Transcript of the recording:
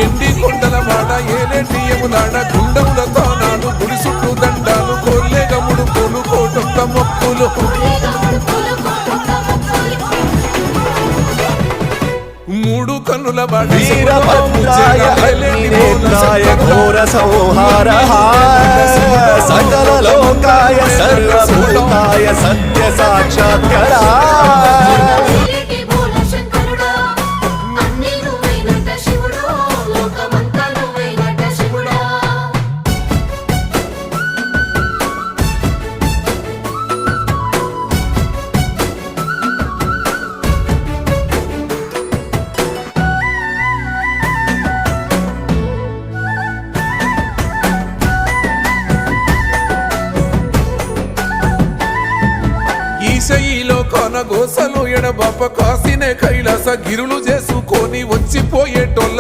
ఎండి కొండల వాడ ఏలేటి యములాడ గుండములతో నాడు గుడి చుట్టూ దండాలు కోల్లేగముడు పూలు కోటొక్క మొక్కులు మూడు కన్నుల ఘోర సంహార సకల లోకాయ సర్వభూతాయ సత్య సాక్షాత్కరా ఈశయిలో కొనగోసలు ఎడబాప కాసినే కైలాస గిరులు చేసుకొని వచ్చిపోయేటోళ్ళ